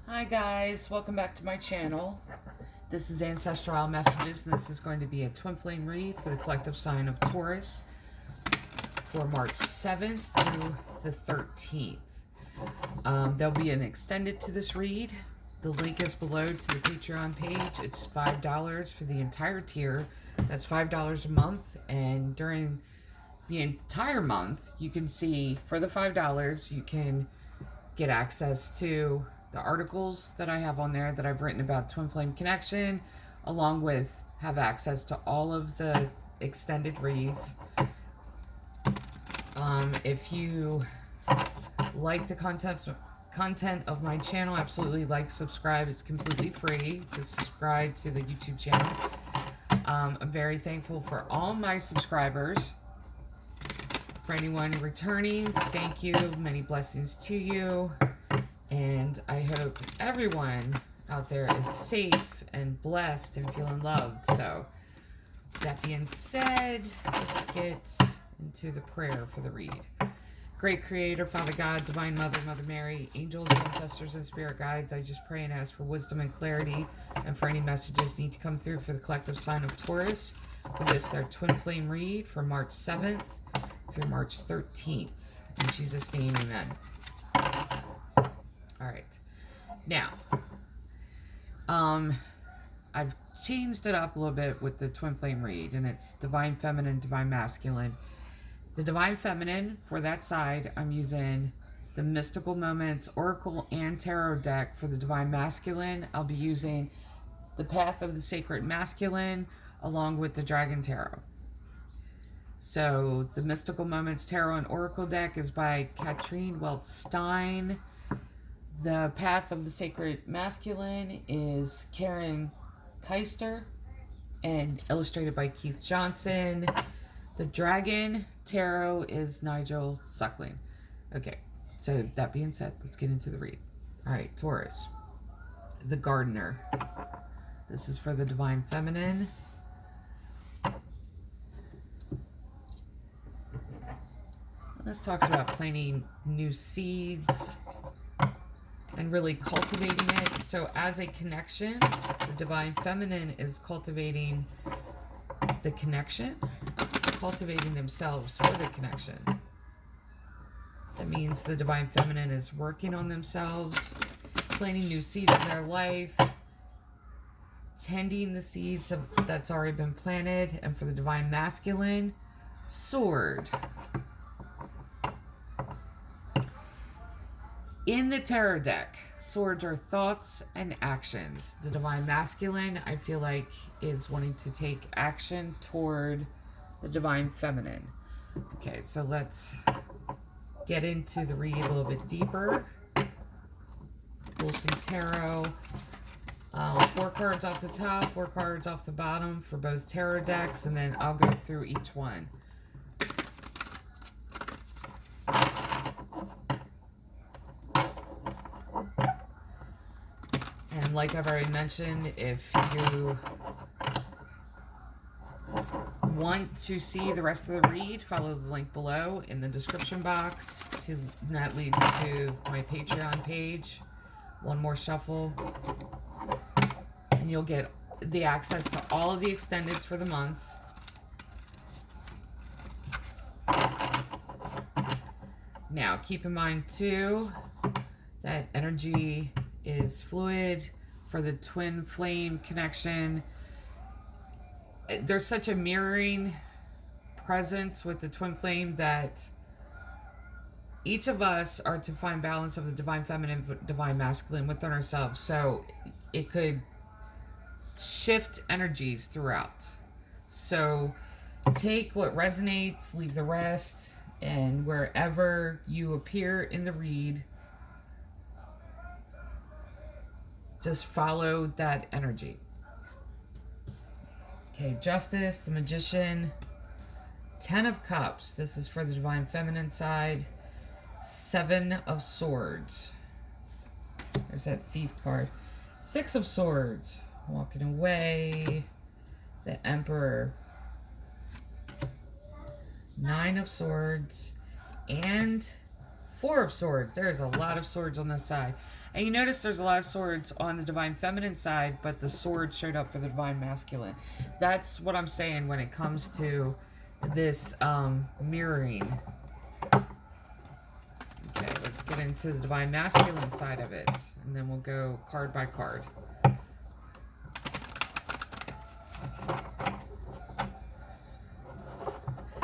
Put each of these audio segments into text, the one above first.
Hi guys, welcome back to my channel. This is Ancestral Messages, and this is going to be a twin flame read for the collective sign of Taurus for March 7th through the 13th. There'll be an extended to this read. The link is below to the Patreon page. It's $5 for the entire tier. That's $5 a month, and during the entire month, you can see for the $5, you can get access to the articles that I have on there that I've written about Twin Flame Connection, along with have access to all of the extended reads. If you like the content of my channel, absolutely like, subscribe. It's completely free to subscribe to the YouTube channel. I'm very thankful for all my subscribers. For anyone returning, thank you. Many blessings to you. And I hope everyone out there is safe and blessed and feeling loved. So, that being said, let's get into the prayer for the read. Great Creator, Father God, Divine Mother, Mother Mary, angels, ancestors, and spirit guides, I just pray and ask for wisdom and clarity, and for any messages need to come through for the collective sign of Taurus, for this, their twin flame read for March 7th through March 13th. In Jesus' name, amen. All right. Now, I've changed it up a little bit with the twin flame read, and it's divine feminine, divine masculine. The divine feminine, for that side, I'm using the Mystical Moments Oracle and Tarot deck. For the divine masculine, I'll be using the Path of the Sacred Masculine along with the Dragon Tarot. So the Mystical Moments Tarot and Oracle deck is by Katrine Welch-Stein. The Path of the Sacred Masculine is Karen Keister and illustrated by Keith Johnson. The Dragon Tarot is Nigel Suckling. Okay, so that being said, let's get into the read. All right, Taurus, the Gardener. This is for the Divine Feminine. This talks about planting new seeds and really cultivating it. So as a connection, the Divine Feminine is cultivating the connection, cultivating themselves for the connection. That means the Divine Feminine is working on themselves, planting new seeds in their life, tending the seeds that's already been planted. And for the Divine Masculine, Sword. In the Tarot deck, swords are thoughts and actions. The Divine Masculine, I feel like, is wanting to take action toward the Divine Feminine. Okay, so let's get into the read a little bit deeper. Pull some tarot. 4 cards off the top, 4 cards off the bottom for both tarot decks, and then I'll go through each one. And like I've already mentioned, if you want to see the rest of the read, follow the link below in the description box. That leads to my Patreon page. One more shuffle. And you'll get the access to all of the extendeds for the month. Now, keep in mind, too, that energy is fluid. For the twin flame connection, there's such a mirroring presence with the twin flame that each of us are to find balance of the divine feminine, divine masculine within ourselves. So it could shift energies throughout. So take what resonates, leave the rest, and wherever you appear in the read, just follow that energy. Okay, Justice, the Magician, 10 of Cups. This is for the Divine Feminine side. 7 of Swords. There's that Thief card. 6 of Swords. Walking away. The Emperor. 9 of Swords. And 4 of Swords. There's a lot of swords on this side. And you notice there's a lot of swords on the divine feminine side, but the sword showed up for the divine masculine. That's what I'm saying when it comes to this mirroring. Okay, let's get into the divine masculine side of it, and then we'll go card by card.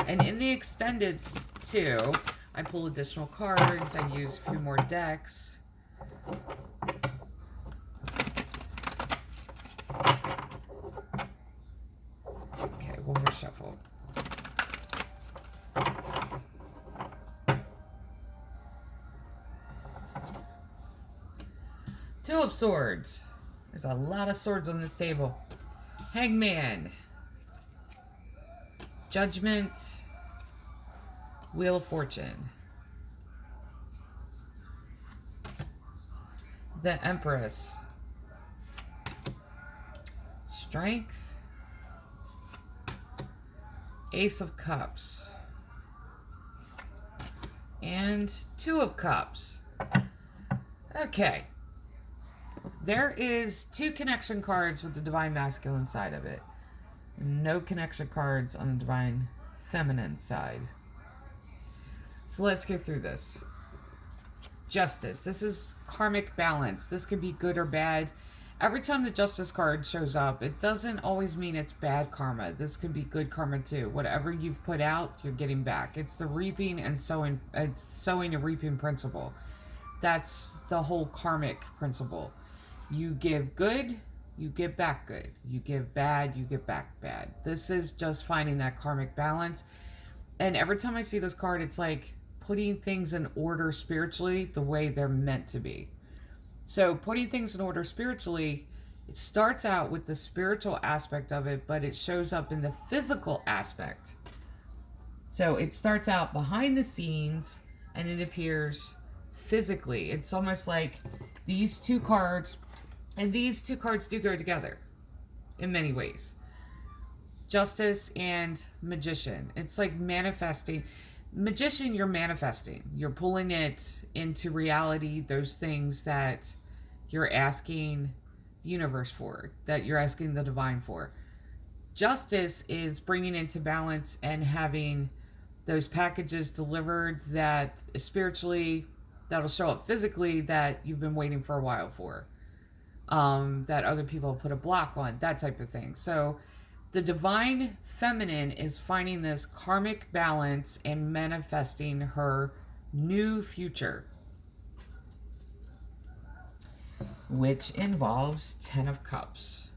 And in the extendeds too, I pull additional cards, I use a few more decks. Okay, one more shuffle. Two of Swords. There's a lot of swords on this table. Hangman. Judgment. Wheel of Fortune. The Empress. Strength. Ace of Cups. And Two of Cups. Okay. There is 2 connection cards with the divine masculine side of it. No connection cards on the divine feminine side. So let's go through this. Justice. This is karmic balance. This could be good or bad. Every time the Justice card shows up, it doesn't always mean it's bad karma. This could be good karma too. Whatever you've put out, you're getting back. It's the reaping and sowing. It's sowing and reaping principle. That's the whole karmic principle. You give good, you get back good. You give bad, you get back bad. This is just finding that karmic balance. And every time I see this card, it's like putting things in order spiritually the way they're meant to be. So putting things in order spiritually, it starts out with the spiritual aspect of it, but it shows up in the physical aspect. So it starts out behind the scenes and it appears physically. It's almost like these 2 cards, and these 2 cards do go together in many ways. Justice and Magician. It's like manifesting. Magician, you're manifesting. You're pulling it into reality, those things that you're asking the universe for, that you're asking the divine for. Justice is bringing into balance and having those packages delivered that spiritually, that'll show up physically, that you've been waiting for a while for. That other people put a block on, that type of thing. So the divine feminine is finding this karmic balance and manifesting her new future, which involves 10 of Cups.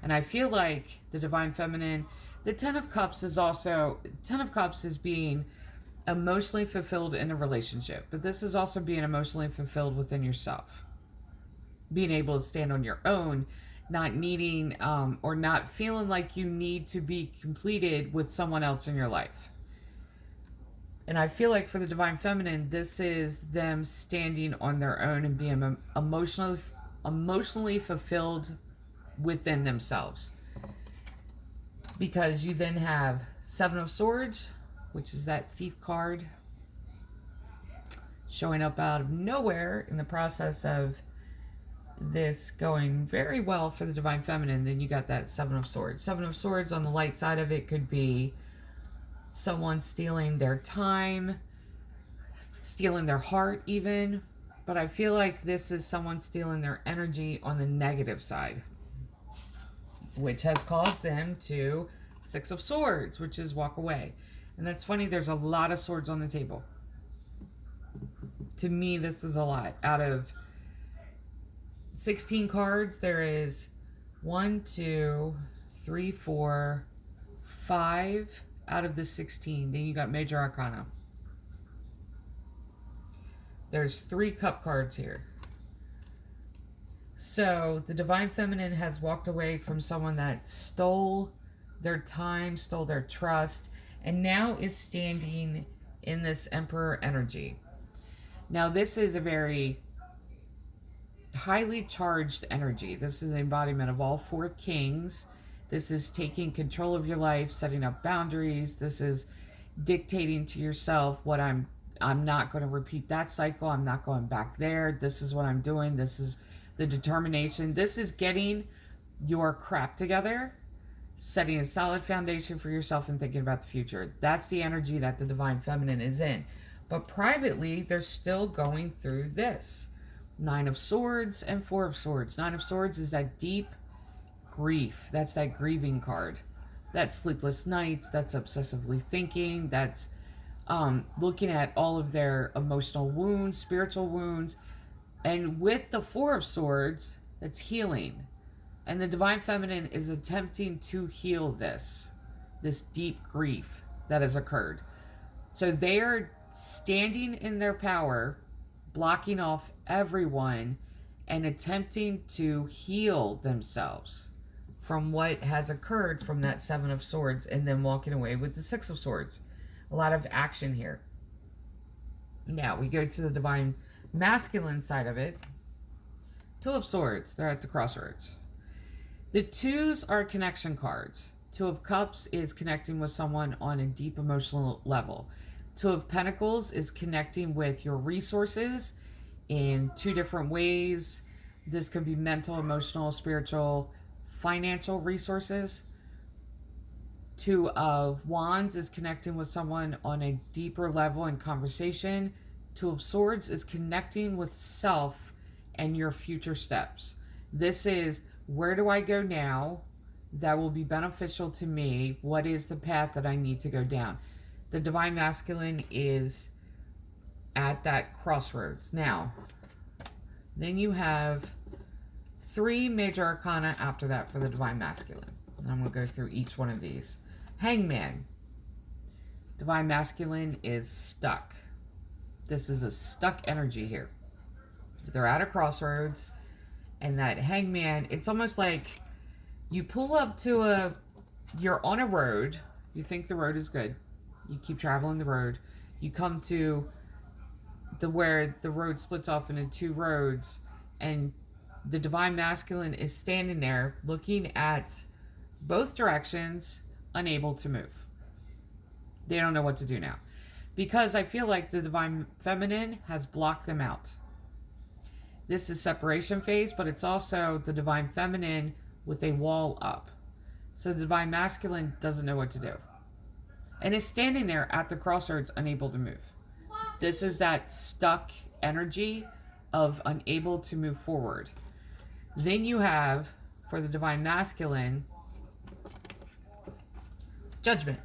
And I feel like the divine feminine, the 10 of Cups is also, 10 of Cups is being emotionally fulfilled in a relationship, but this is also being emotionally fulfilled within yourself. Being able to stand on your own, not needing or not feeling like you need to be completed with someone else in your life. And I feel like for the divine feminine, this is them standing on their own and being emotionally fulfilled within themselves. Because you then have 7 of Swords, which is that thief card, showing up out of nowhere in the process of this going very well for the divine feminine. Then you got that 7 of Swords. 7 of Swords on the light side of it could be someone stealing their time, stealing their heart even. But I feel like this is someone stealing their energy on the negative side, which has caused them to 6 of Swords, which is walk away. And that's funny, there's a lot of swords on the table. To me, this is a lot. Out of 16 cards, there is 1, 2, 3, 4, 5 out of the 16. Then you got Major Arcana. There's 3 cup cards here. So the divine feminine has walked away from someone that stole their time, stole their trust, and now is standing in this Emperor energy. Now this is a very highly charged energy. This is an embodiment of all 4 kings. This is taking control of your life, setting up boundaries. This is dictating to yourself what I'm I'm not going to repeat that cycle. I'm not going back there. This is what I'm doing. This is the determination. This is getting your crap together, setting a solid foundation for yourself and thinking about the future. That's the energy that the Divine Feminine is in. But privately, they're still going through this. 9 of Swords and 4 of Swords. 9 of Swords is that deep grief. That's that grieving card. That's sleepless nights. That's obsessively thinking. That's looking at all of their emotional wounds, spiritual wounds. And with the 4 of Swords, that's healing. And the Divine Feminine is attempting to heal this deep grief that has occurred. So they are standing in their power, blocking off everyone, and attempting to heal themselves from what has occurred from that 7 of Swords, and then walking away with the 6 of Swords. A lot of action here. Now we go to the Divine Masculine side of it. 2 of Swords, they're at the crossroads. The 2s are connection cards. 2 of Cups is connecting with someone on a deep emotional level. 2 of Pentacles is connecting with your resources in 2 different ways. This could be mental, emotional, spiritual, financial resources. 2 of Wands is connecting with someone on a deeper level in conversation. 2 of Swords is connecting with self and your future steps. This is, where do I go now that will be beneficial to me? What is the path that I need to go down? The Divine Masculine is at that crossroads. Now, then you have 3 major arcana after that for the Divine Masculine. And I'm going to go through each one of these. Hangman. Divine Masculine is stuck. This is a stuck energy here. They're at a crossroads. And that Hangman, it's almost like you pull up to you're on a road. You think the road is good. You keep traveling the road. You come to where the road splits off into 2 roads. And the Divine Masculine is standing there looking at both directions, unable to move. They don't know what to do now. Because I feel like the Divine Feminine has blocked them out. This is separation phase, but it's also the Divine Feminine with a wall up. So the Divine Masculine doesn't know what to do. And is standing there at the crossroads, unable to move. This is that stuck energy of unable to move forward. Then you have, for the Divine Masculine, Judgment.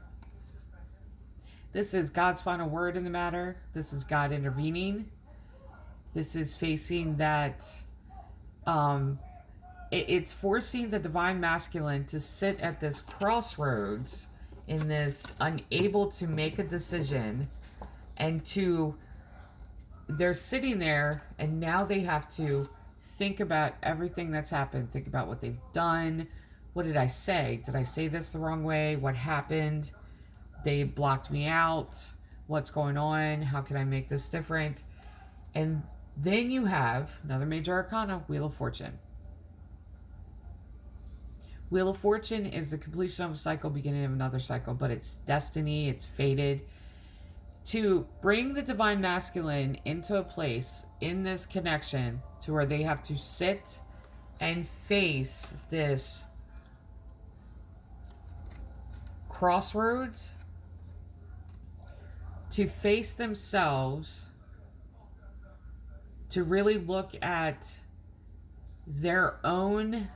This is God's final word in the matter. This is God intervening. This is facing that, it's forcing the Divine Masculine to sit at this crossroads in this unable to make a decision, and they're sitting there, and now they have to think about everything that's happened, think about what they've done. What did I say? Did I say this the wrong way? What happened? They blocked me out. What's going on? How can I make this different? And then you have another major arcana, Wheel of Fortune. Wheel of Fortune is the completion of a cycle, beginning of another cycle, but it's destiny, it's fated. To bring the Divine Masculine into a place in this connection to where they have to sit and face this crossroads, to face themselves, to really look at their own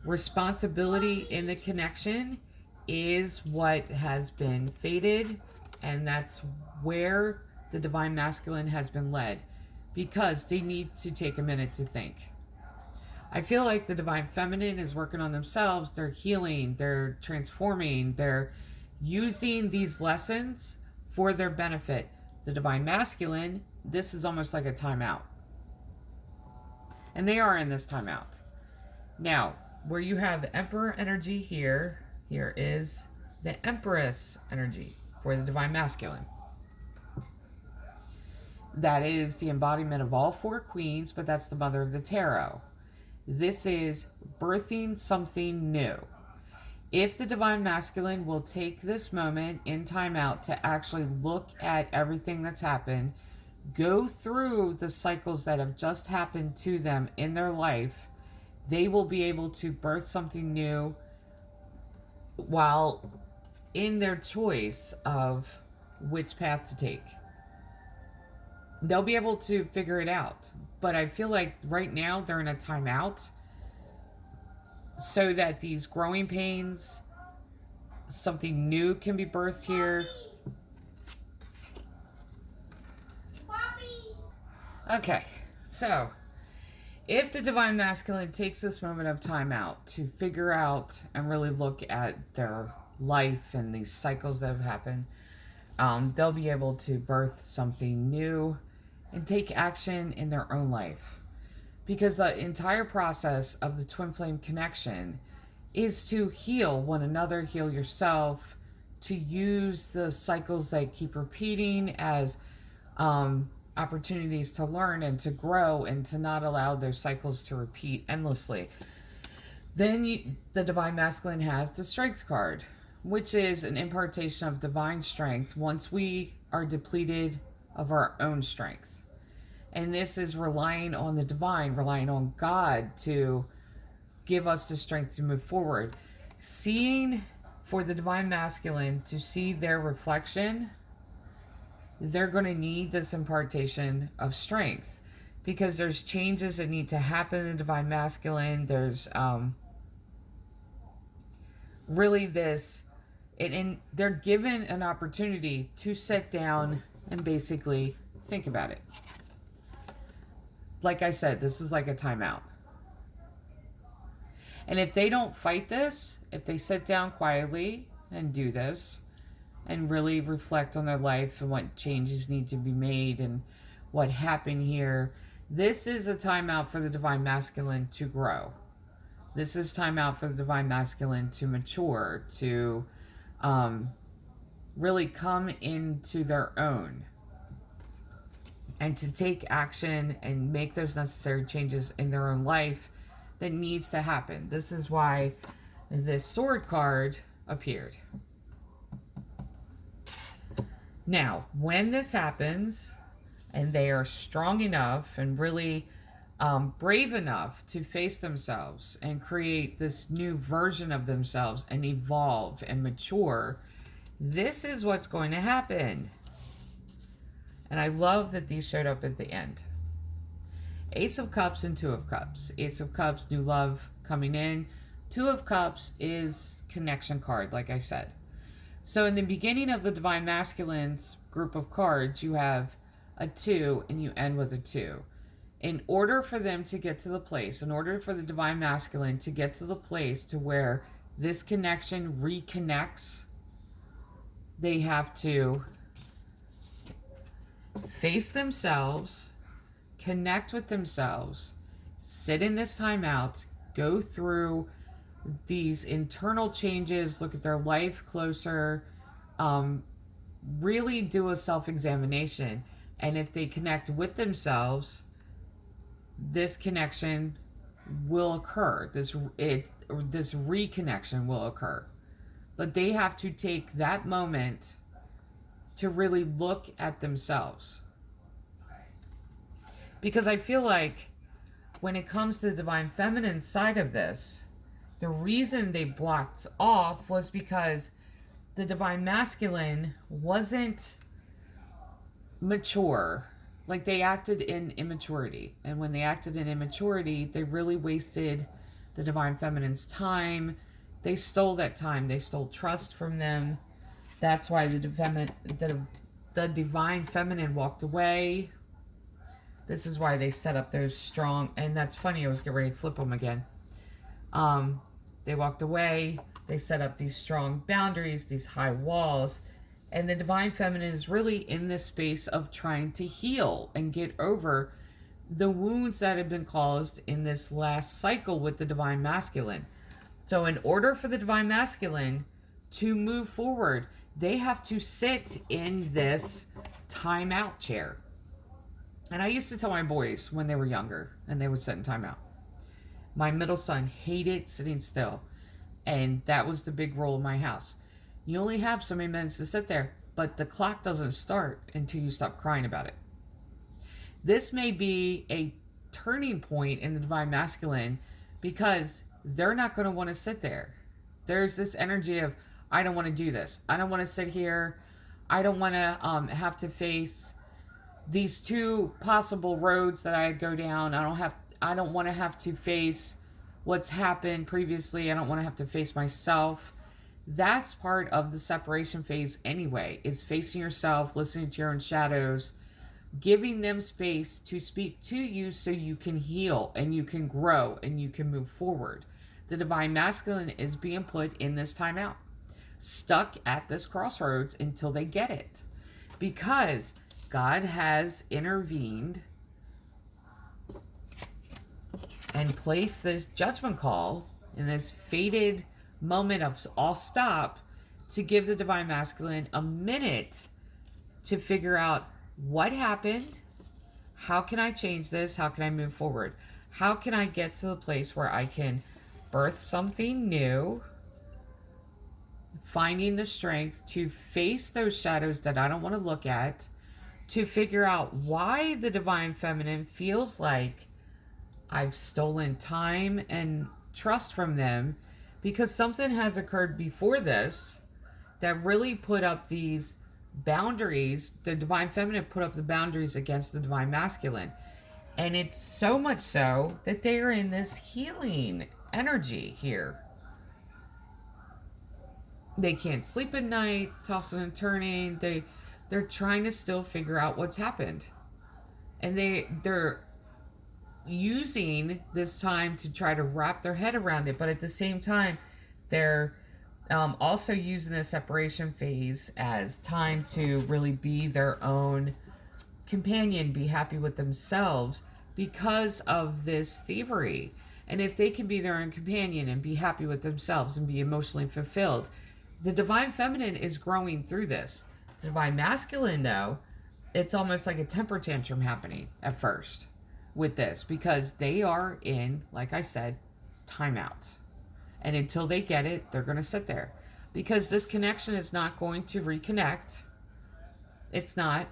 responsibility in the connection is what has been fated, and that's where the Divine Masculine has been led, because they need to take a minute to think. I feel like the Divine Feminine is working on themselves. They're healing, they're transforming, they're using these lessons for their benefit. The Divine Masculine, this is almost like a timeout. And they are in this timeout. Now, where you have Emperor energy here is the Empress energy for the Divine Masculine. That is the embodiment of all 4 queens, but that's the mother of the tarot. This is birthing something new. If the divine masculine will take this moment in timeout to actually look at everything that's happened, go through the cycles that have just happened to them in their life, they will be able to birth something new while in their choice of which path to take. They'll be able to figure it out. But I feel like right now they're in a timeout so that these growing pains, something new can be birthed here. Okay, so if the divine masculine takes this moment of time out to figure out and really look at their life and these cycles that have happened, they'll be able to birth something new and take action in their own life. Because the entire process of the twin flame connection is to heal one another, heal yourself, to use the cycles that keep repeating as opportunities to learn and to grow and to not allow their cycles to repeat endlessly. Then the divine masculine has the strength card, which is an impartation of divine strength once we are depleted of our own strength. And this is relying on the divine, relying on God to give us the strength to move forward. Seeing for the divine masculine to see their reflection, they're going to need this impartation of strength because there's changes that need to happen in the divine masculine. There's really this, and they're given an opportunity to sit down and basically think about it. Like I said, this is like a timeout. And if they don't fight this, if they sit down quietly and do this and really reflect on their life and what changes need to be made and what happened here, this is a timeout for the divine masculine to grow. This is time out for the divine masculine to mature, to really come into their own and to take action and make those necessary changes in their own life that needs to happen. This is why this sword card appeared. Now, when this happens and they are strong enough and really brave enough to face themselves and create this new version of themselves and evolve and mature, this is what's going to happen. And I love that these showed up at the end. Ace of Cups and Two of Cups. Ace of Cups, new love coming in. Two of Cups is connection card, like I said. So in the beginning of the Divine Masculine's group of cards, you have a 2 and you end with a 2. In order for them to get to the place, in order for the Divine Masculine to get to the place to where this connection reconnects, they have to face themselves, connect with themselves, sit in this time out, go through these internal changes, look at their life closer, really do a self-examination. And if they connect with themselves, this connection will occur. This reconnection will occur. But they have to take that moment to really look at themselves. Because I feel like when it comes to the divine feminine side of this, the reason they blocked off was because the divine masculine wasn't mature. Like, they acted in immaturity. And when they acted in immaturity, they really wasted the divine feminine's time. They stole that time. They stole trust from them. That's why the divine feminine walked away. This is why they set up those strong... And that's funny, I was getting ready to flip them again. They walked away. They set up these strong boundaries, these high walls. And the divine feminine is really in this space of trying to heal and get over the wounds that have been caused in this last cycle with the divine masculine. So in order for the divine masculine to move forward, they have to sit in this timeout chair. And I used to tell my boys when they were younger and they would sit in timeout. My middle son hated sitting still. And that was the big rule in my house. You only have so many minutes to sit there, but the clock doesn't start until you stop crying about it. This may be a turning point in the divine masculine because they're not going to want to sit there. There's this energy of, I don't want to do this. I don't want to sit here. I don't want to have to face these two possible roads that I go down. I don't want to have to face what's happened previously. I don't want to have to face myself. That's part of the separation phase anyway, is facing yourself, listening to your own shadows, giving them space to speak to you so you can heal and you can grow and you can move forward. The divine masculine is being put in this timeout, stuck at this crossroads until they get it, because God has intervened and placed this judgment call in this fated moment of all stop to give the divine masculine a minute to figure out what happened, how can I change this, how can I move forward, how can I get to the place where I can birth something new, finding the strength to face those shadows that I don't want to look at, to figure out why the divine feminine feels like I've stolen time and trust from them, because something has occurred before this that really put up these boundaries. The divine feminine put up the boundaries against the divine masculine. And it's so much so that they are in this healing energy here. They can't sleep at night, tossing and turning. They're trying to still figure out what's happened. And they're using this time to try to wrap their head around it, but at the same time they're also using the separation phase as time to really be their own companion, be happy with themselves because of this thievery. And if they can be their own companion and be happy with themselves and be emotionally fulfilled, the divine feminine is growing through this. The divine masculine, though, it's almost like a temper tantrum happening at first with this, because they are in, like I said, timeout. And until they get it, they're going to sit there, because this connection is not going to reconnect. It's not,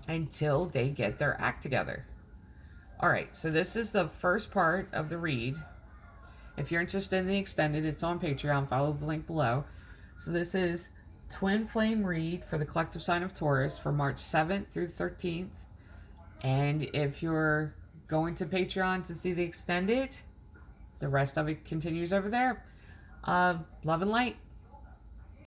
until they get their act together. All right, so this is the first part of the read. If you're interested in the extended, it's on Patreon. Follow the link below. So this is Twin Flame Read for the collective sign of Taurus for March 7th through 13th. And if you're going to Patreon to see the extended, the rest of it continues over there. Love and light.